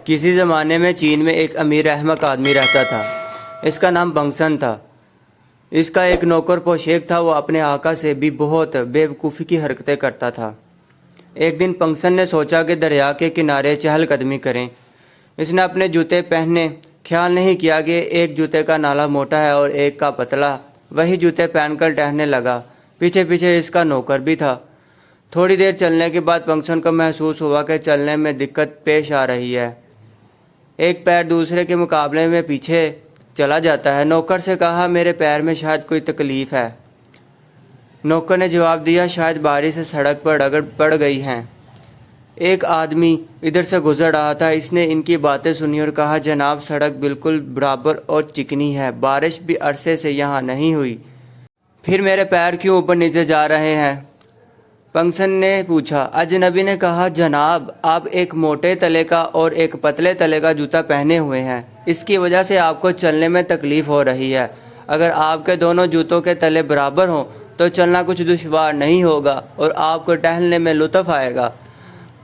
کسی زمانے میں چین میں ایک امیر احمق آدمی رہتا تھا۔ اس کا نام پنگسن تھا۔ اس کا ایک نوکر پوشیک تھا۔ وہ اپنے آقا سے بھی بہت بے وقوفی کی حرکتیں کرتا تھا۔ ایک دن پنگسن نے سوچا کہ دریا کے کنارے چہل قدمی کریں۔ اس نے اپنے جوتے پہنے، خیال نہیں کیا کہ ایک جوتے کا نالا موٹا ہے اور ایک کا پتلا۔ وہی جوتے پہن کر ٹہلنے لگا۔ پیچھے پیچھے اس کا نوکر بھی تھا۔ تھوڑی دیر چلنے کے بعد پنگسن کو محسوس ہوا کہ چلنے میں دقت پیش آ رہی ہے۔ ایک پیر دوسرے کے مقابلے میں پیچھے چلا جاتا ہے۔ نوکر سے کہا، میرے پیر میں شاید کوئی تکلیف ہے۔ نوکر نے جواب دیا، شاید بارش سے سڑک پر رگڑ پڑ گئی ہے۔ ایک آدمی ادھر سے گزر رہا تھا۔ اس نے ان کی باتیں سنی اور کہا، جناب سڑک بالکل برابر اور چکنی ہے، بارش بھی عرصے سے یہاں نہیں ہوئی، پھر میرے پیر کیوں اوپر نیچے جا رہے ہیں؟ پنگسن نے پوچھا۔ اجنبی نے کہا، جناب آپ ایک موٹے تلے کا اور ایک پتلے تلے کا جوتا پہنے ہوئے ہیں، اس کی وجہ سے آپ کو چلنے میں تکلیف ہو رہی ہے۔ اگر آپ کے دونوں جوتوں کے تلے برابر ہوں تو چلنا کچھ دشوار نہیں ہوگا اور آپ کو ٹہلنے میں لطف آئے گا۔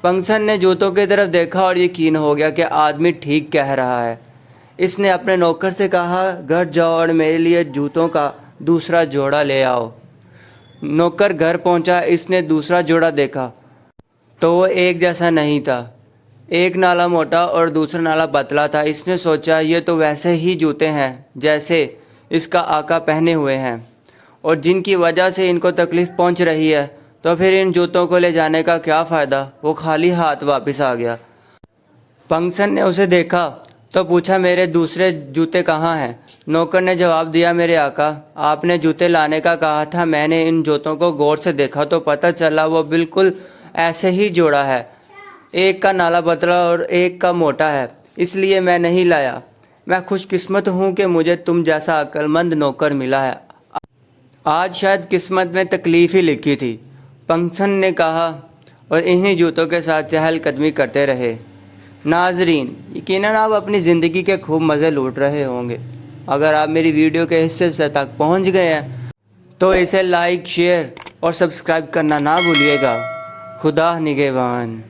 پنگسن نے جوتوں کی طرف دیکھا اور یقین ہو گیا کہ آدمی ٹھیک کہہ رہا ہے۔ اس نے اپنے نوکر سے کہا، گھر جاؤ اور میرے لیے جوتوں کا دوسرا جوڑا لے آؤ۔ نوکر گھر پہنچا۔ اس نے دوسرا جوڑا دیکھا تو وہ ایک جیسا نہیں تھا۔ ایک نالا موٹا اور دوسرا نالا پتلا تھا۔ اس نے سوچا، یہ تو ویسے ہی جوتے ہیں جیسے اس کا آقا پہنے ہوئے ہیں اور جن کی وجہ سے ان کو تکلیف پہنچ رہی ہے، تو پھر ان جوتوں کو لے جانے کا کیا فائدہ؟ وہ خالی ہاتھ واپس آ گیا۔ پنگسن نے اسے دیکھا تو پوچھا، میرے دوسرے جوتے کہاں ہیں؟ نوکر نے جواب دیا، میرے آقا آپ نے جوتے لانے کا کہا تھا، میں نے ان جوتوں کو غور سے دیکھا تو پتہ چلا وہ بالکل ایسے ہی جوڑا ہے، ایک کا نالا پتلا اور ایک کا موٹا ہے، اس لیے میں نہیں لایا۔ میں خوش قسمت ہوں کہ مجھے تم جیسا عقل مند نوکر ملا ہے، آج شاید قسمت میں تکلیف ہی لکھی تھی۔ پنگسن نے کہا اور انہی جوتوں کے ساتھ چہل قدمی کرتے رہے۔ ناظرین، یقیناً آپ اپنی زندگی کے خوب مزے لوٹ رہے ہوں گے۔ اگر آپ میری ویڈیو کے حصے سے تک پہنچ گئے ہیں تو اسے لائک، شیئر اور سبسکرائب کرنا نہ بھولیے گا۔ خدا نگہبان۔